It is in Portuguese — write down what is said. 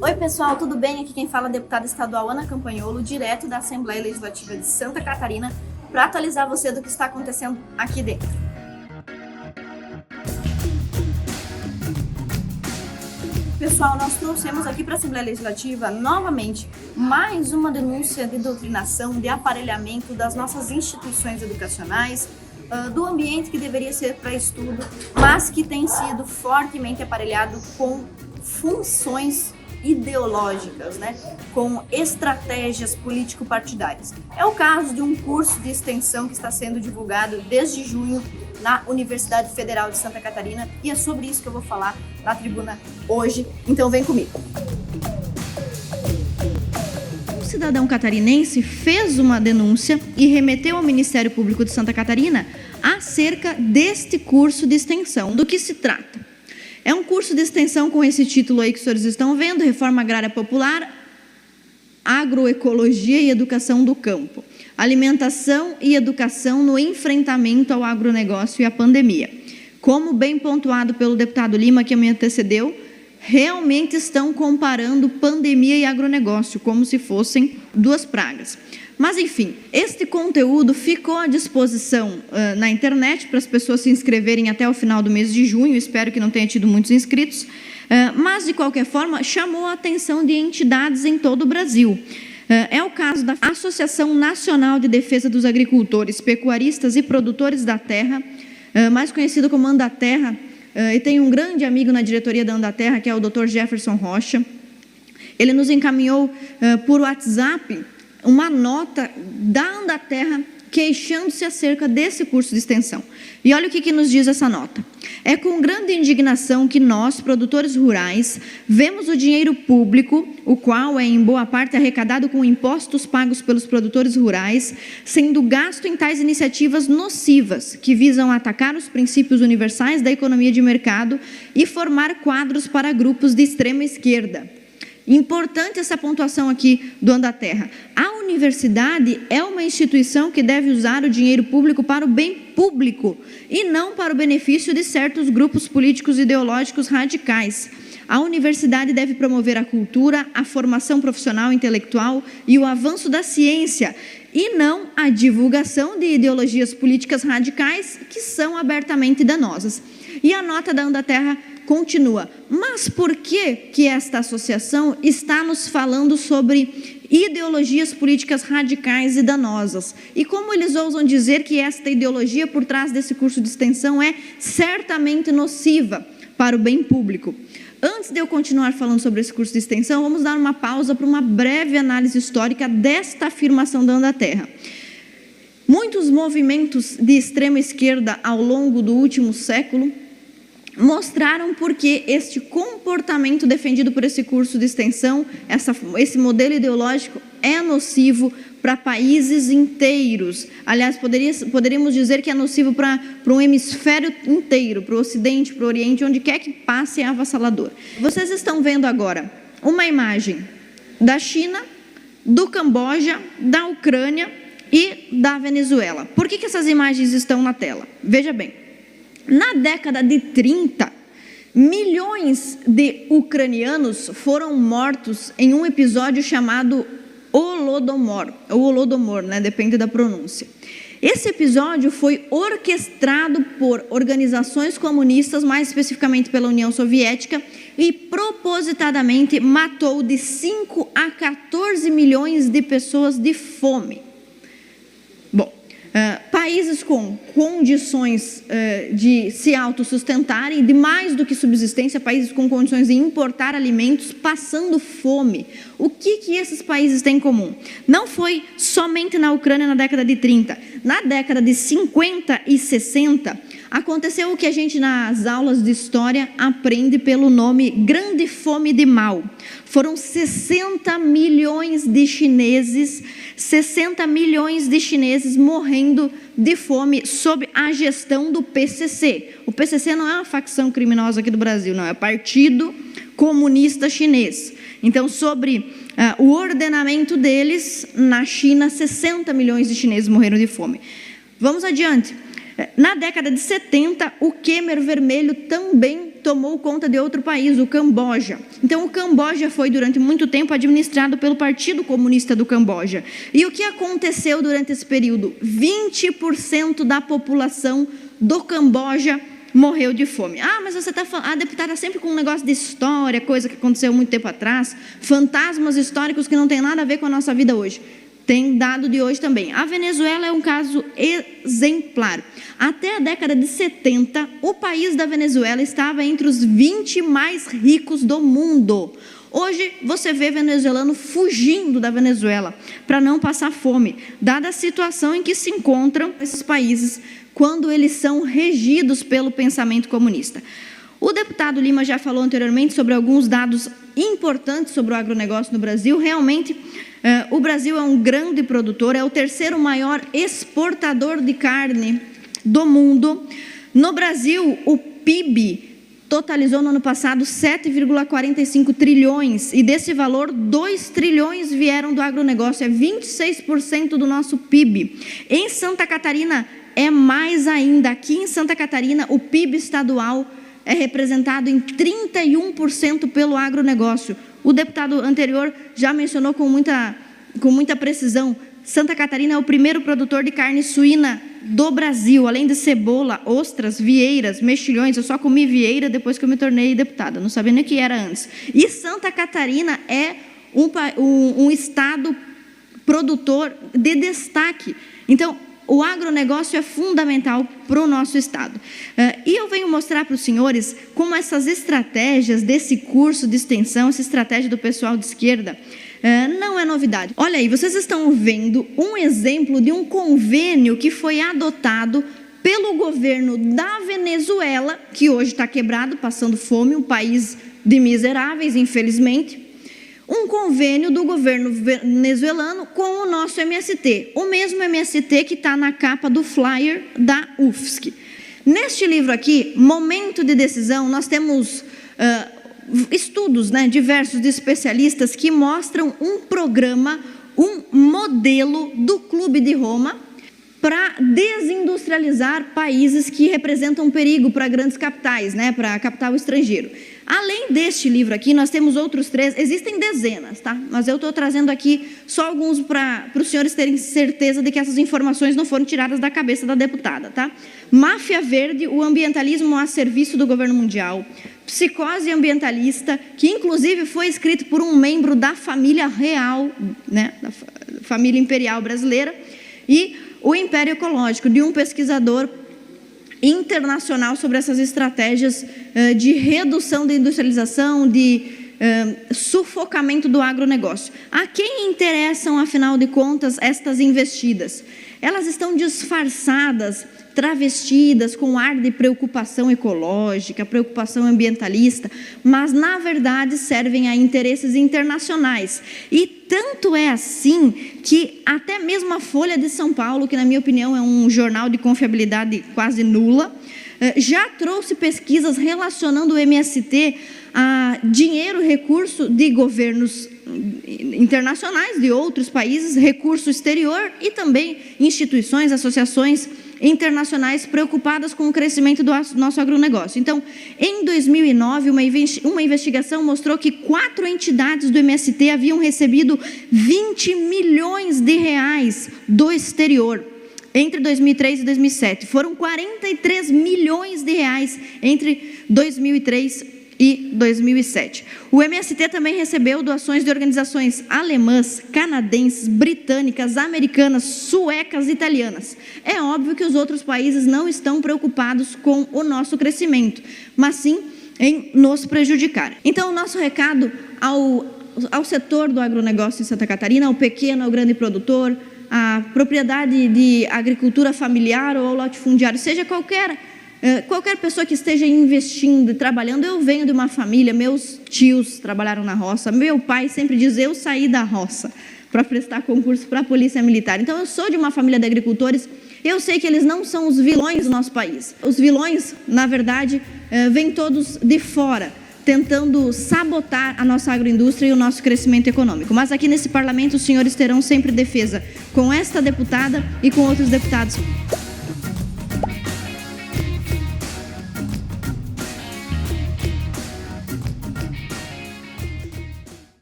Oi pessoal, tudo bem? Aqui quem fala é a deputada estadual Ana Campanholo, direto da Assembleia Legislativa de Santa Catarina, para atualizar você do que está acontecendo aqui dentro. Pessoal, nós trouxemos aqui para a Assembleia Legislativa, novamente, mais uma denúncia de doutrinação, de aparelhamento das nossas instituições educacionais, do ambiente que deveria ser para estudo, mas que tem sido fortemente aparelhado com funções ideológicas, com estratégias político-partidárias. É o caso de um curso de extensão que está sendo divulgado desde junho na Universidade Federal de Santa Catarina e é sobre isso que eu vou falar na tribuna hoje, então vem comigo. Um cidadão catarinense fez uma denúncia e remeteu ao Ministério Público de Santa Catarina acerca deste curso de extensão. Do que se trata? É um curso de extensão com esse título aí que os senhores estão vendo, Reforma Agrária Popular, Agroecologia e Educação do Campo, Alimentação e Educação no Enfrentamento ao Agronegócio e à Pandemia. Como bem pontuado pelo deputado Lima, que me antecedeu, realmente estão comparando pandemia e agronegócio, como se fossem duas pragas. Mas, enfim, este conteúdo ficou à disposição na internet para as pessoas se inscreverem até o final do mês de junho, espero que não tenha tido muitos inscritos, mas, de qualquer forma, chamou a atenção de entidades em todo o Brasil. É o caso da Associação Nacional de Defesa dos Agricultores, Pecuaristas e Produtores da Terra, mais conhecido como Andaterra, e tem um grande amigo na diretoria da Andaterra, que é o Dr. Jefferson Rocha. Ele nos encaminhou por WhatsApp uma nota da Andaterra queixando-se acerca desse curso de extensão. E olha o que nos diz essa nota. É com grande indignação que nós, produtores rurais, vemos o dinheiro público, o qual é em boa parte arrecadado com impostos pagos pelos produtores rurais, sendo gasto em tais iniciativas nocivas, que visam atacar os princípios universais da economia de mercado e formar quadros para grupos de extrema esquerda. Importante essa pontuação aqui do Andaterra. A universidade é uma instituição que deve usar o dinheiro público para o bem público e não para o benefício de certos grupos políticos e ideológicos radicais. A universidade deve promover a cultura, a formação profissional e intelectual e o avanço da ciência, e não a divulgação de ideologias políticas radicais que são abertamente danosas. E a nota da Andaterra continua, mas por que esta associação está nos falando sobre ideologias políticas radicais e danosas? E como eles ousam dizer que esta ideologia por trás desse curso de extensão é certamente nociva para o bem público? Antes de eu continuar falando sobre esse curso de extensão, vamos dar uma pausa para uma breve análise histórica desta afirmação da Andaterra. Muitos movimentos de extrema esquerda ao longo do último século mostraram por que este comportamento defendido por esse curso de extensão, esse modelo ideológico é nocivo para países inteiros. Aliás, poderíamos dizer que é nocivo para um hemisfério inteiro, para o Ocidente, para o Oriente, onde quer que passe é avassalador. Vocês estão vendo agora uma imagem da China, do Camboja, da Ucrânia e da Venezuela. Por que essas imagens estão na tela? Veja bem. Na década de 30, milhões de ucranianos foram mortos em um episódio chamado Holodomor, ou Holodomor, depende da pronúncia. Esse episódio foi orquestrado por organizações comunistas, mais especificamente pela União Soviética, e propositadamente matou de 5 a 14 milhões de pessoas de fome. Países com condições de se autossustentarem, de mais do que subsistência, países com condições de importar alimentos, passando fome. O que esses países têm em comum? Não foi somente na Ucrânia na década de 30. Na década de 50 e 60, aconteceu o que a gente nas aulas de história aprende pelo nome Grande Fome de Mao. Foram 60 milhões de chineses morrendo de fome sob a gestão do PCC. O PCC não é uma facção criminosa aqui do Brasil, não, é o Partido Comunista Chinês. Então, sobre o ordenamento deles, na China, 60 milhões de chineses morreram de fome. Vamos adiante. Na década de 70, o Khmer Vermelho também tomou conta de outro país, o Camboja. Então, o Camboja foi, durante muito tempo, administrado pelo Partido Comunista do Camboja. E o que aconteceu durante esse período? 20% da população do Camboja morreu de fome. Ah, mas você está falando, a deputada sempre com um negócio de história, coisa que aconteceu muito tempo atrás, fantasmas históricos que não tem nada a ver com a nossa vida hoje. Tem dado de hoje também. A Venezuela é um caso exemplar. Até a década de 70, o país da Venezuela estava entre os 20 mais ricos do mundo. Hoje, você vê venezuelano fugindo da Venezuela para não passar fome, dada a situação em que se encontram esses países quando eles são regidos pelo pensamento comunista. O deputado Lima já falou anteriormente sobre alguns dados importantes sobre o agronegócio no Brasil. Realmente, o Brasil é um grande produtor, é o terceiro maior exportador de carne do mundo. No Brasil, o PIB totalizou no ano passado 7,45 trilhões, e desse valor, 2 trilhões vieram do agronegócio, é 26% do nosso PIB. Em Santa Catarina, é mais ainda. Aqui em Santa Catarina, o PIB estadual é representado em 31% pelo agronegócio. O deputado anterior já mencionou com muita precisão, Santa Catarina é o primeiro produtor de carne suína do Brasil, além de cebola, ostras, vieiras, mexilhões. Eu só comi vieira depois que eu me tornei deputada, não sabia nem o que era antes. E Santa Catarina é um estado produtor de destaque. Então, o agronegócio é fundamental para o nosso estado. E eu venho mostrar para os senhores como essas estratégias desse curso de extensão, essa estratégia do pessoal de esquerda, não é novidade. Olha aí, vocês estão vendo um exemplo de um convênio que foi adotado pelo governo da Venezuela, que hoje está quebrado, passando fome, um país de miseráveis, infelizmente. Um convênio do governo venezuelano com o nosso MST, o mesmo MST que está na capa do flyer da UFSC. Neste livro aqui, Momento de Decisão, nós temos estudos, diversos de especialistas que mostram um programa, um modelo do Clube de Roma para desindustrializar países que representam perigo para grandes capitais, para capital estrangeiro. Além deste livro aqui, nós temos outros 3, existem dezenas, tá? Mas eu estou trazendo aqui só alguns para os senhores terem certeza de que essas informações não foram tiradas da cabeça da deputada, tá? Máfia Verde, o ambientalismo a serviço do governo mundial. Psicose ambientalista, que inclusive foi escrito por um membro da família real, da família imperial brasileira. E o Império Ecológico, de um pesquisador internacional sobre essas estratégias de redução da industrialização, de sufocamento do agronegócio. A quem interessam, afinal de contas, estas investidas? Elas estão disfarçadas, travestidas com ar de preocupação ecológica, preocupação ambientalista, mas na verdade servem a interesses internacionais. E tanto é assim que até mesmo a Folha de São Paulo, que na minha opinião é um jornal de confiabilidade quase nula, já trouxe pesquisas relacionando o MST a dinheiro, recurso de governos internacionais de outros países, recurso exterior e também instituições, associações internacionais preocupadas com o crescimento do nosso agronegócio. Então, em 2009, uma investigação mostrou que 4 entidades do MST haviam recebido 20 milhões de reais do exterior entre 2003 e 2007. Foram 43 milhões de reais entre 2003 e 2007. O MST também recebeu doações de organizações alemãs, canadenses, britânicas, americanas, suecas e italianas. É óbvio que os outros países não estão preocupados com o nosso crescimento, mas sim em nos prejudicar. Então, o nosso recado ao setor do agronegócio em Santa Catarina, ao pequeno, ao grande produtor, à propriedade de agricultura familiar ou ao latifundiário, seja qualquer pessoa que esteja investindo e trabalhando. Eu venho de uma família, meus tios trabalharam na roça, meu pai sempre diz, eu saí da roça para prestar concurso para a Polícia Militar. Então, eu sou de uma família de agricultores, eu sei que eles não são os vilões do nosso país. Os vilões, na verdade, vêm todos de fora, tentando sabotar a nossa agroindústria e o nosso crescimento econômico. Mas aqui nesse parlamento, os senhores terão sempre defesa com esta deputada e com outros deputados.